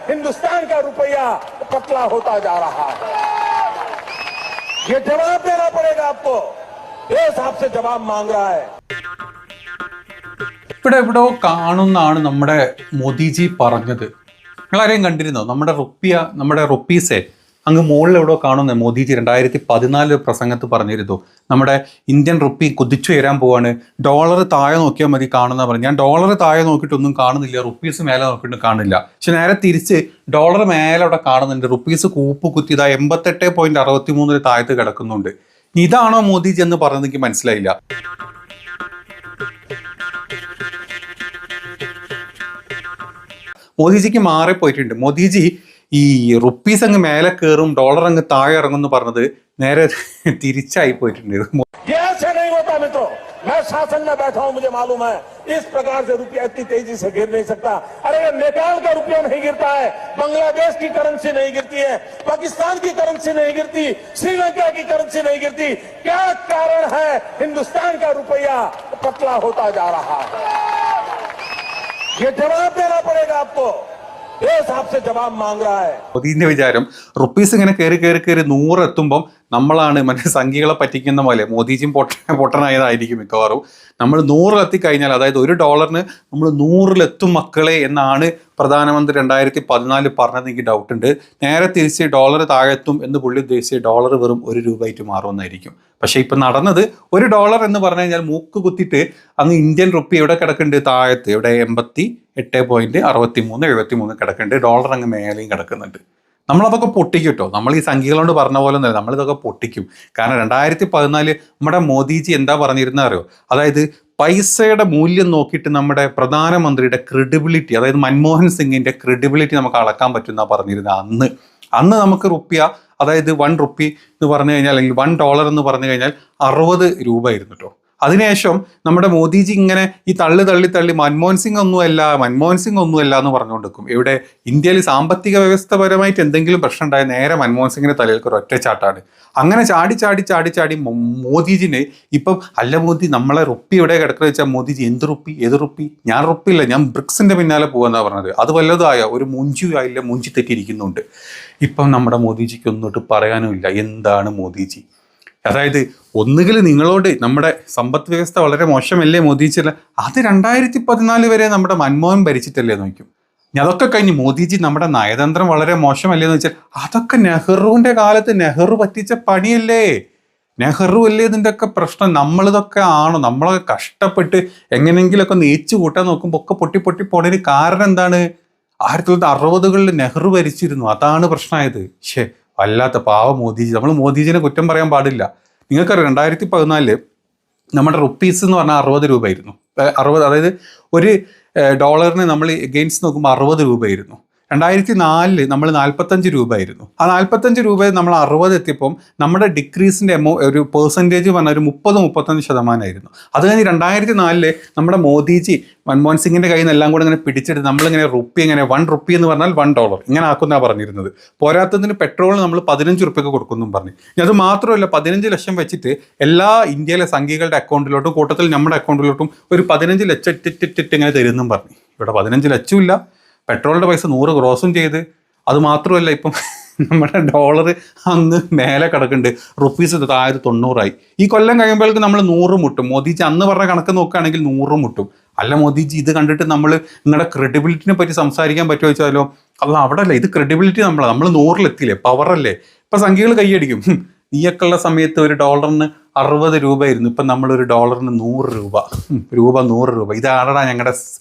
हिंदुस्तान का रुपया पतला होता जा रहा है। ये जवाब देना पड़ेगा आपको। देश आपसे जवाब मांग रहा है। ഇവിടെ എവിടെയോ കാണുന്നാണ് നമ്മുടെ മോദിജി പറഞ്ഞത്. നിങ്ങളാരെയും കണ്ടിരുന്നോ? നമ്മുടെ റുപ്പീസെ അങ്ങ് മുകളിൽ എവിടെയോ കാണുന്നത് മോദിജി 2014 പ്രസംഗത്ത് പറഞ്ഞിരുന്നു. നമ്മുടെ ഇന്ത്യൻ റുപ്പി കുതിച്ചുയരാൻ പോവാണ്, ഡോളർ താഴെ നോക്കിയാൽ മതി കാണുന്ന പറഞ്ഞു. ഞാൻ ഡോളർ താഴെ നോക്കിയിട്ടൊന്നും കാണുന്നില്ല, റുപ്പീസ് മേലെ നോക്കിയിട്ട് കാണില്ല. പക്ഷെ നേരെ തിരിച്ച് ഡോളർ മേലെ അവിടെ കാണുന്നുണ്ട്, റുപ്പീസ് കൂപ്പ് കുത്തി ഇതാ 88.63 താഴത്ത് കിടക്കുന്നുണ്ട്. ഇതാണോ മോദിജി എന്ന് പറഞ്ഞത് എനിക്ക് മനസ്സിലായില്ല. മോദിജിക്ക് മാറിപ്പോയിട്ടുണ്ട്. മോദിജി ഈ റുപ്പീസ് അങ്ങ് മേലെ കയറും ഡോളർ അങ്ങ് താഴെ ഇറങ്ങും എന്ന് പറഞ്ഞത് നേരെ തിരിച്ചായി പോയിട്ടുണ്ട്. मैं शासन में बैठा हूं, मुझे मालूम है इस प्रकार से रुपया इतनी तेजी से गिर नहीं सकता। अरे नेपाल का रुपया नहीं गिरता है, बांग्लादेश की करेंसी नहीं गिरती है, पाकिस्तान की करेंसी नहीं गिरती, श्रीलंका की करेंसी नहीं गिरती। क्या कारण है हिंदुस्तान का रुपया पतला होता जा रहा है? ये जवाब देना पड़ेगा आपको। देश आपसे जवाब मांग रहा है। മോദിന്റെ വിചാരം റുപ്പീസ് ഇങ്ങനെ കയറി 100 എത്തുമ്പം നമ്മളാണ് മറ്റേ സംഖ്യകളെ പറ്റിക്കുന്ന പോലെ മോദിജിയും പൊട്ടനായതായിരിക്കും മിക്കവാറും. നമ്മൾ 100 എത്തിക്കഴിഞ്ഞാൽ, അതായത് $1 നമ്മൾ 100 മക്കളെ എന്നാണ് പ്രധാനമന്ത്രി 2014 പറഞ്ഞത്. എനിക്ക് ഡൗട്ട് ഉണ്ട്. നേരെ തിരിച്ച് ഡോളർ താഴെത്തും എന്ന് പുള്ളി ഉദ്ദേശിച്ച് ഡോളർ വെറും ₹1 മാറുമെന്നായിരിക്കും. പക്ഷെ ഇപ്പൊ നടന്നത് $1 എന്ന് പറഞ്ഞു കഴിഞ്ഞാൽ മൂക്ക് കുത്തിയിട്ട് അങ്ങ് ഇന്ത്യൻ റുപ്പി എവിടെ കിടക്കുന്നുണ്ട്? താഴത്ത് ഇവിടെ 88.63 കിടക്കുന്നുണ്ട്. ഡോളർ അങ്ങ് മേലെയും കിടക്കുന്നുണ്ട്. നമ്മളതൊക്കെ പൊട്ടിക്കും കേട്ടോ. നമ്മൾ ഈ സംഖ്യകളോട് പറഞ്ഞ പോലെ ഒന്നല്ല, നമ്മളിതൊക്കെ പൊട്ടിക്കും. കാരണം 2014 നമ്മുടെ മോദിജി എന്താ പറഞ്ഞിരുന്നത് അറിയോ? അതായത് പൈസയുടെ മൂല്യം നോക്കിയിട്ട് നമ്മുടെ പ്രധാനമന്ത്രിയുടെ ക്രെഡിബിലിറ്റി, അതായത് മൻമോഹൻ സിംഗിന്റെ ക്രെഡിബിലിറ്റി നമുക്ക് അളക്കാൻ പറ്റുന്ന പറഞ്ഞിരുന്നത്. അന്ന് നമുക്ക് റുപ്യ, അതായത് $1 എന്ന് പറഞ്ഞു കഴിഞ്ഞാൽ, അല്ലെങ്കിൽ $1 എന്ന് പറഞ്ഞു കഴിഞ്ഞാൽ ₹60 ആയിരുന്നു കേട്ടോ. അതിനുശേഷം നമ്മുടെ മോദിജി ഇങ്ങനെ ഈ തള്ളി മൻമോഹൻ സിംഗ് ഒന്നുമല്ല എന്ന് പറഞ്ഞുകൊണ്ടിരിക്കും. ഇവിടെ ഇന്ത്യയിൽ സാമ്പത്തിക വ്യവസ്ഥപരമായിട്ട് എന്തെങ്കിലും പ്രശ്നം ഉണ്ടായ നേരെ മൻമോഹൻ സിംഗിന്റെ തലയിൽ ഒരു ഒറ്റച്ചാട്ടാണ്. അങ്ങനെ ചാടി മോദിജിന് ഇപ്പം അല്ല മോദി നമ്മളെ റുപ്പി എവിടെ കിടക്കുന്നത് വെച്ചാൽ മോദിജി ഏത് റുപ്പി ഞാൻ റുപ്പില്ല, ഞാൻ ബ്രിക്സിന്റെ പിന്നാലെ പോകാന്നാ പറഞ്ഞത്. അത് വല്ലതായ ഒരു മൂഞ്ചി തെറ്റിയിരിക്കുന്നുണ്ട്. ഇപ്പം നമ്മുടെ മോദിജിക്ക് ഒന്നിട്ട് പറയാനും ഇല്ല. എന്താണ് മോദിജി? അതായത് ഒന്നുകിൽ നിങ്ങളോട് നമ്മുടെ സമ്പദ് വ്യവസ്ഥ വളരെ മോശമല്ലേ മോദിജില്ല, അത് 2014 വരെ നമ്മുടെ മൻമോഹൻ ഭരിച്ചിട്ടല്ലേ നോക്കും. അതൊക്കെ കഴിഞ്ഞ് മോദിജി നമ്മുടെ നയതന്ത്രം വളരെ മോശമല്ലേ എന്ന് വെച്ചാൽ അതൊക്കെ നെഹ്റുവിന്റെ കാലത്ത് നെഹ്റു പറ്റിച്ച പണിയല്ലേ? നെഹ്റു അല്ലേ ഇതിൻ്റെ ഒക്കെ പ്രശ്നം? നമ്മളിതൊക്കെ ആണോ? നമ്മളൊക്കെ കഷ്ടപ്പെട്ട് എങ്ങനെയെങ്കിലുമൊക്കെ നെയ്ച്ചു കൂട്ടാൻ നോക്കുമ്പോൾ ഒക്കെ പൊട്ടി പോണതിന് കാരണം എന്താണ്? 1960കളിൽ നെഹ്റു ഭരിച്ചിരുന്നു, അതാണ് പ്രശ്നമായത്. വല്ലാത്ത പാവ മോദിജി. നമ്മൾ മോദിജിനെ കുറ്റം പറയാൻ പാടില്ല. നിങ്ങൾക്കറിയാം 2014 നമ്മുടെ റുപ്പീസ് എന്ന് പറഞ്ഞാൽ ₹60 ആയിരുന്നു. 60, അതായത് ഒരു ഡോളറിന് നമ്മൾ എഗെയിൻസ്റ്റ് നോക്കുമ്പോൾ ₹60 ആയിരുന്നു. 2004 നമ്മൾ ₹45 ആയിരുന്നു. ആ ₹45 നമ്മൾ 60 എത്തിയപ്പം നമ്മുടെ ഡിക്രീസിന്റെ ഒരു പെർസെൻറ്റേജ് പറഞ്ഞാൽ ഒരു 30-35% അത് കഴിഞ്ഞ് 2004 നമ്മുടെ മോദിജി മൻമോഹൻ സിംഗിന്റെ കയ്യിൽ നിന്ന് എല്ലാം കൂടെ ഇങ്ങനെ പിടിച്ചെടുത്ത് നമ്മളിങ്ങനെ റുപ്പി ഇങ്ങനെ $1 എന്ന് പറഞ്ഞാൽ $1 ഇങ്ങനെ ആക്കുന്നാണ് പറഞ്ഞിരുന്നത്. പോരാത്തതിന് പെട്രോളിന് നമ്മൾ ₹15 കൊടുക്കുന്നും പറഞ്ഞു. അത് മാത്രമല്ല 15 ലക്ഷം വെച്ചിട്ട് എല്ലാ ഇന്ത്യയിലെ സംഖ്യകളുടെ അക്കൗണ്ടിലോട്ടും കൂട്ടത്തിൽ നമ്മുടെ അക്കൗണ്ടിലോട്ടും ഒരു 15 ലക്ഷം ഇങ്ങനെ തരുന്നും പറഞ്ഞു. ഇവിടെ 15 ലക്ഷമില്ല, പെട്രോളിൻ്റെ പൈസ 100 ക്രോസും ചെയ്ത്. അത് മാത്രമല്ല ഇപ്പം നമ്മുടെ ഡോളർ അങ്ങ് മേലെ കിടക്കുന്നുണ്ട്, റുപ്പീസ് 90 ഈ കൊല്ലം കഴിയുമ്പോഴേക്ക് നമ്മൾ 100 മുട്ടും. മോദിജി അന്ന് പറഞ്ഞ കണക്ക് നോക്കുകയാണെങ്കിൽ 100 മുട്ടും. അല്ല മോദിജി, ഇത് കണ്ടിട്ട് നമ്മൾ നിങ്ങളുടെ ക്രെഡിബിലിറ്റിനെ പറ്റി സംസാരിക്കാൻ പറ്റുമോ ചോദിച്ചാലോ? അല്ല, അവിടെ അല്ല, ഇത് ക്രെഡിബിലിറ്റി നമ്മൾ 100-ലെത്തിയില്ലേ, പവറല്ലേ. ഇപ്പം സംഖ്യകൾ കൈയടിക്കും. നീയൊക്കെയുള്ള സമയത്ത് ഒരു ഡോളറിന് ₹60 ആയിരുന്നു. ഇപ്പം നമ്മളൊരു ഡോളറിന് ₹100. ഇതാണടാ ഞങ്ങളുടെ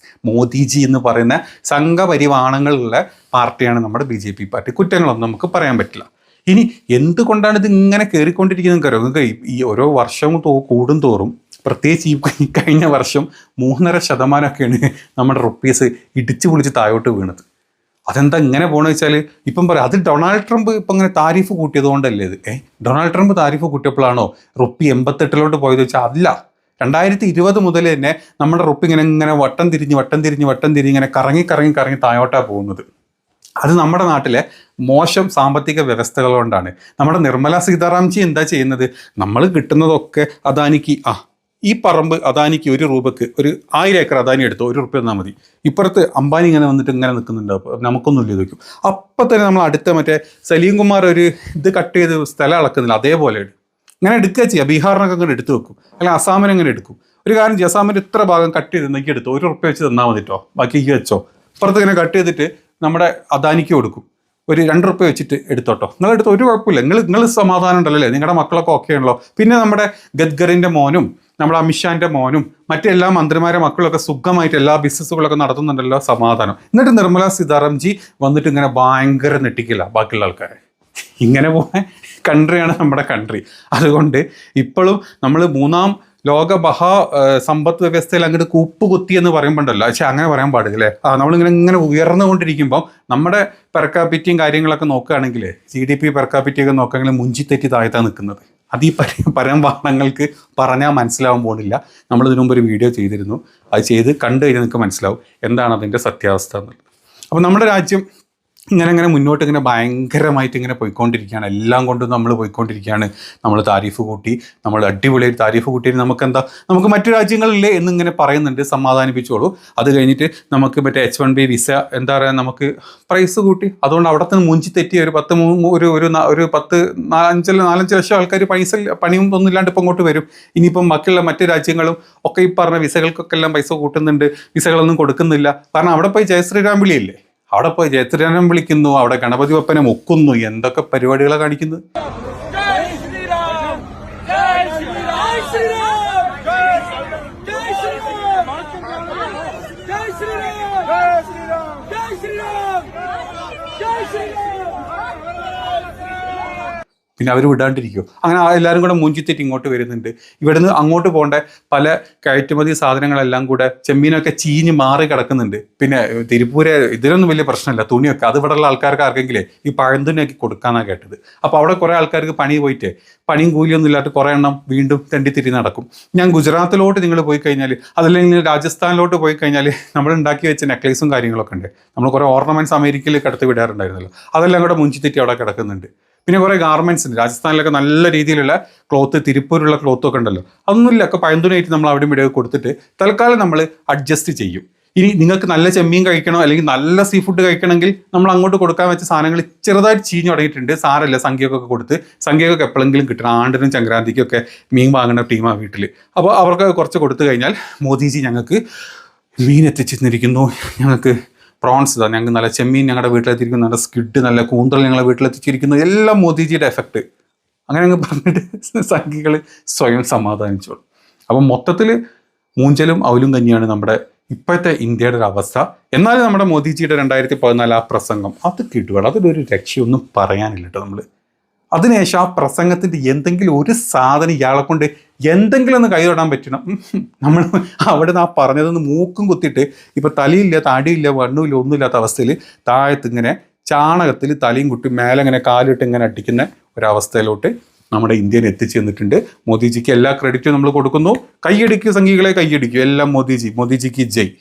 മോദിജി എന്ന് പറയുന്ന സംഘപരിവാണങ്ങളുള്ള പാർട്ടിയാണ് നമ്മുടെ BJP പാർട്ടി. കുറ്റങ്ങളൊന്നും നമുക്ക് പറയാൻ പറ്റില്ല. ഇനി എന്തുകൊണ്ടാണ് ഇത് ഇങ്ങനെ കയറിക്കൊണ്ടിരിക്കുന്നത്? നിങ്ങൾക്ക് ഈ ഓരോ വർഷവും കൂടും തോറും, പ്രത്യേകിച്ച് ഈ കഴിഞ്ഞ വർഷം 3.5% നമ്മുടെ റുപ്പീസ് ഇടിച്ചു പൊളിച്ച് താഴോട്ട് വീണത്. അതെന്താ ഇങ്ങനെ പോകണമെന്ന് വെച്ചാൽ ഇപ്പം പറയാം, അത് ഡൊണാൾഡ് ട്രംപ് ഇപ്പം ഇങ്ങനെ താരിഫ് കൂട്ടിയത് കൊണ്ടല്ലേ ഇത്? ഡൊണാൾഡ് ട്രംപ് താരിഫ് കൂട്ടിയപ്പോഴാണോ റുപ്പി 88 പോയത് വെച്ചാൽ അല്ല. 2020 മുതൽ തന്നെ നമ്മുടെ റുപ്പി ഇങ്ങനെ വട്ടം തിരിഞ്ഞ് ഇങ്ങനെ കറങ്ങി താഴോട്ടാണ് പോകുന്നത്. അത് നമ്മുടെ നാട്ടിലെ മോശം സാമ്പത്തിക വ്യവസ്ഥകൾ കൊണ്ടാണ്. നമ്മുടെ നിർമ്മല സീതാറാംജി എന്താ ചെയ്യുന്നത്? നമ്മൾ കിട്ടുന്നതൊക്കെ അദാനിക്ക് ഈ പറമ്പ് അദാനിക്ക് 1 രൂപക്ക് ഒരു 1000 ഏക്കർ അദാനി എടുത്തു, 1 റുപ്യ തന്നാൽ മതി. ഇപ്പുറത്ത് അംബാനി ഇങ്ങനെ വന്നിട്ട് ഇങ്ങനെ നിൽക്കുന്നുണ്ട്, നമുക്കൊന്നും ഇല്ല ചോദിക്കും. അപ്പം തന്നെ നമ്മൾ അടുത്ത മറ്റേ സലീം കുമാർ ഒരു ഇത് കട്ട് ചെയ്ത് സ്ഥലം അളക്കുന്നില്ല, അതേപോലെ ഇങ്ങനെ എടുക്കുക ചെയ്യുക. ബീഹാറിനൊക്കെ അങ്ങനെ എടുത്തു വെക്കും, അല്ലെങ്കിൽ അസാമിനെ അങ്ങനെ എടുക്കും. ഒരു കാര്യം ചെയ്യും, അസാമിൻ്റെ ഇത്ര ഭാഗം കട്ട് ചെയ്ത് എനിക്ക് എടുത്തു 1 റുപ്യ വെച്ച് തന്നാൽ മതിട്ടോ, ബാക്കി വെച്ചോ. ഇപ്പുറത്ത് ഇങ്ങനെ കട്ട് ചെയ്തിട്ട് നമ്മുടെ അദാനിക്ക് കൊടുക്കും, ഒരു 2 റുപ്യ വെച്ചിട്ട് എടുത്തോട്ടോ, നിങ്ങളെടുത്ത് ഒരു കുഴപ്പമില്ല, നിങ്ങൾ സമാധാനം ഉണ്ടല്ലോ അല്ലേ, നിങ്ങളുടെ മക്കളൊക്കെ ഓക്കെ ആണല്ലോ. പിന്നെ നമ്മുടെ ഗഡ്കരിൻ്റെ മോനും നമ്മുടെ അമിത്ഷാൻ്റെ മോനും മറ്റെല്ലാ മന്ത്രിമാരെ മക്കളൊക്കെ സുഖമായിട്ട് എല്ലാ ബിസിനസ്സുകളൊക്കെ നടത്തുന്നുണ്ടല്ലോ, സമാധാനം. എന്നിട്ട് നിർമ്മല സീതാറാം ജി വന്നിട്ട് ഇങ്ങനെ ഭയങ്കര നെട്ടിക്കില്ല ബാക്കിയുള്ള ആൾക്കാരെ. ഇങ്ങനെ പോയ കൺട്രിയാണ് നമ്മുടെ കൺട്രി. അതുകൊണ്ട് ഇപ്പോഴും നമ്മൾ 3ാം ലോക സമ്പദ് വ്യവസ്ഥയിൽ അങ്ങോട്ട് കൂപ്പുകുത്തി എന്ന് പറയുമ്പോണ്ടല്ലോ, പക്ഷെ അങ്ങനെ പറയാൻ പാടില്ല അല്ലേ. നമ്മളിങ്ങനെ ഉയർന്നുകൊണ്ടിരിക്കുമ്പോൾ നമ്മുടെ പെർ ക്യാപിറ്റയും കാര്യങ്ങളൊക്കെ നോക്കുകയാണെങ്കിൽ GDP പെർ ക്യാപിറ്റയൊക്കെ നോക്കുകയാണെങ്കിൽ മുഞ്ചിത്തെറ്റി താഴ്ത്താൻ നിൽക്കുന്നത്. അത് ഈ പരംവാദങ്ങൾക്ക് പറഞ്ഞാൽ മനസ്സിലാവാൻ പോകുന്നില്ല. നമ്മളിതിനു മുമ്പ് ഒരു വീഡിയോ ചെയ്തിരുന്നു, അത് ചെയ്ത് കണ്ടു കഴിഞ്ഞാൽ നിങ്ങൾക്ക് മനസ്സിലാവും എന്താണ് അതിൻ്റെ സത്യാവസ്ഥ എന്നുള്ളത്. അപ്പോൾ നമ്മുടെ രാജ്യം ഇങ്ങനെ മുന്നോട്ട് ഇങ്ങനെ ഭയങ്കരമായിട്ട് ഇങ്ങനെ പോയിക്കൊണ്ടിരിക്കുകയാണ്, എല്ലാം കൊണ്ടും നമ്മൾ പോയിക്കൊണ്ടിരിക്കുകയാണ്. നമ്മൾ താരിഫ് കൂട്ടി, നമ്മൾ അടിപൊളിയായിട്ട് താരിഫ് കൂട്ടിയിട്ട് നമുക്ക് മറ്റു രാജ്യങ്ങളില്ലേ എന്നിങ്ങനെ പറയുന്നുണ്ട്, സമാധാനിപ്പിച്ചോളൂ. അത് കഴിഞ്ഞിട്ട് നമുക്ക് മറ്റേ H1B വിസ എന്താ പറയുക, നമുക്ക് പ്രൈസ് കൂട്ടി. അതുകൊണ്ട് അവിടെ നിന്ന് മുഞ്ചി തെറ്റി ഒരു 4-5 ലക്ഷം ആൾക്കാർ പണിയും ഒന്നും ഇല്ലാണ്ട് ഇപ്പം ഇങ്ങോട്ട് വരും. ഇനിയിപ്പം ബാക്കിയുള്ള മറ്റു രാജ്യങ്ങളും ഒക്കെ ഈ പറഞ്ഞ വിസകൾക്കൊക്കെ എല്ലാം പൈസ കൂട്ടുന്നുണ്ട്, വിസകളൊന്നും കൊടുക്കുന്നില്ല. കാരണം അവിടെ പോയി ജയശ്രീരാം വിളിയില്ലേ, അവിടെ പോയി ജയശ്രീരാം വിളിക്കുന്നു, അവിടെ ഗണപതി ബപ്പനെ മുക്കുന്നു, എന്തൊക്കെ പരിപാടികളാണ് കാണിക്കുന്നത്. പിന്നെ അവർ വിടാണ്ടിരിക്കും. അങ്ങനെ എല്ലാവരും കൂടെ മൂഞ്ചിത്തെറ്റി ഇങ്ങോട്ട് വരുന്നുണ്ട്. ഇവിടുന്ന് അങ്ങോട്ട് പോകേണ്ട പല കയറ്റുമതി സാധനങ്ങളെല്ലാം കൂടെ ചെമ്മീനൊക്കെ ചീഞ്ഞ് മാറി കിടക്കുന്നുണ്ട്. പിന്നെ തിരുപ്പൂരെ ഇതിലൊന്നും വലിയ പ്രശ്നമില്ല, തുണിയൊക്കെ അത് ഇവിടെയുള്ള ആൾക്കാർക്ക് ആർക്കെങ്കിലേ ഈ പഴന്തുണിയൊക്കെ കൊടുക്കാനാണ് കേട്ടത്. അപ്പോൾ അവിടെ കുറേ ആൾക്കാർക്ക് പണി പോയിട്ട് പണിയും കൂലിയൊന്നും ഇല്ലാത്ത കുറേ എണ്ണം വീണ്ടും തെണ്ടിത്തിരി നടക്കും. ഞാൻ ഗുജറാത്തിലോട്ട് നിങ്ങൾ പോയി കഴിഞ്ഞാൽ, അതല്ലെങ്കിൽ രാജസ്ഥാനിലോട്ട് പോയി കഴിഞ്ഞാൽ നമ്മൾ ഉണ്ടാക്കി വെച്ച നെക്ലേസും കാര്യങ്ങളൊക്കെ ഉണ്ട്. നമ്മൾ കുറേ ഓർണമെൻറ്റ്സ് അമേരിക്കയിൽ കടത്തി വിടാറുണ്ടായിരുന്നല്ലോ, അതെല്ലാം കൂടെ മുഞ്ചിത്തെറ്റി അവിടെ കിടക്കുന്നുണ്ട്. പിന്നെ കുറേ ഗാർമെൻറ്റ്സ് ഉണ്ട് രാജസ്ഥാനിലൊക്കെ, നല്ല രീതിയിലുള്ള ക്ലോത്ത്, തിരുപ്പൂരുള്ള ക്ലോത്തൊക്കെ ഉണ്ടല്ലോ, അതൊന്നുമില്ല, ഒക്കെ പഴന്തുണയായിട്ട് നമ്മൾ അവിടെ ഇവിടെ കൊടുത്തിട്ട് തൽക്കാലം നമ്മൾ അഡ്ജസ്റ്റ് ചെയ്യും. ഇനി നിങ്ങൾക്ക് നല്ല ചെമ്മീൻ കഴിക്കണോ അല്ലെങ്കിൽ നല്ല സീ ഫുഡ് കഴിക്കണമെങ്കിൽ നമ്മൾ അങ്ങോട്ട് കൊടുക്കാൻ വെച്ച സാധനങ്ങൾ ചെറുതായിട്ട് ചീഞ്ഞു തുടങ്ങിയിട്ടുണ്ട്. സാരല്ല, സംഖ്യക്കൊക്കെ കൊടുത്ത്, സംഖ്യക്കൊക്കെ എപ്പോഴെങ്കിലും കിട്ടണം. ആണ്ടിനും സംക്രാന്തിക്കൊക്കെ മീൻ വാങ്ങുന്ന ടീമാണ് വീട്ടിൽ. അപ്പോൾ അവർക്ക് കുറച്ച് കൊടുത്തു കഴിഞ്ഞാൽ മോദിജി ഞങ്ങൾക്ക് മീൻ എത്തിച്ചിരിക്കുന്നു, ഞങ്ങൾക്ക് പ്രോൺസ് ഇതാ, ഞങ്ങൾക്ക് നല്ല ചെമ്മീൻ ഞങ്ങളുടെ വീട്ടിലെത്തിയിരിക്കുന്നു, നല്ല സ്കിഡ്, നല്ല കൂന്തൽ ഞങ്ങളെ വീട്ടിലെത്തിച്ചിരിക്കുന്നു, എല്ലാം മോദിജിയുടെ എഫക്റ്റ്. അങ്ങനെ അങ്ങ് പറഞ്ഞിട്ട് സംഖ്യകൾ സ്വയം സമാധാനിച്ചോളും. അപ്പം മൊത്തത്തിൽ മൂഞ്ചലും അവലും തന്നെയാണ് നമ്മുടെ ഇപ്പോഴത്തെ ഇന്ത്യയുടെ ഒരു അവസ്ഥ. എന്നാലും നമ്മുടെ മോദിജിയുടെ 2014 ആ പ്രസംഗം അത് കിട്ടുകയാണ്, അതിലൊരു രക്ഷയൊന്നും പറയാനില്ല കേട്ടോ. നമ്മൾ അതിനുശേഷം ആ പ്രസംഗത്തിൻ്റെ എന്തെങ്കിലും ഒരു സാധനം ഇയാളെ കൊണ്ട് എന്തെങ്കിലും ഒന്ന് കൈ തൊടാൻ പറ്റണം. നമ്മൾ അവിടെ നിന്ന് ആ പറഞ്ഞതൊന്ന് മൂക്കും കുത്തിയിട്ട് ഇപ്പോൾ തലയില്ല, താടിയില്ല, വണ്ണുമില്ല, ഒന്നുമില്ലാത്ത അവസ്ഥയിൽ താഴത്ത് ഇങ്ങനെ ചാണകത്തിൽ തലയും കുട്ടി മേലെ ഇങ്ങനെ കാലിട്ട് ഇങ്ങനെ അടിക്കുന്ന ഒരവസ്ഥയിലോട്ട് നമ്മുടെ ഇന്ത്യയിൽ എത്തിച്ചു തന്നിട്ടുണ്ട്. മോദിജിക്ക് എല്ലാ ക്രെഡിറ്റും നമ്മൾ കൊടുക്കുന്നു. കൈയടിക്കൂ സംഘികളെ, കൈയടിക്കൂ, എല്ലാം മോദിജിക്ക് ജയ്.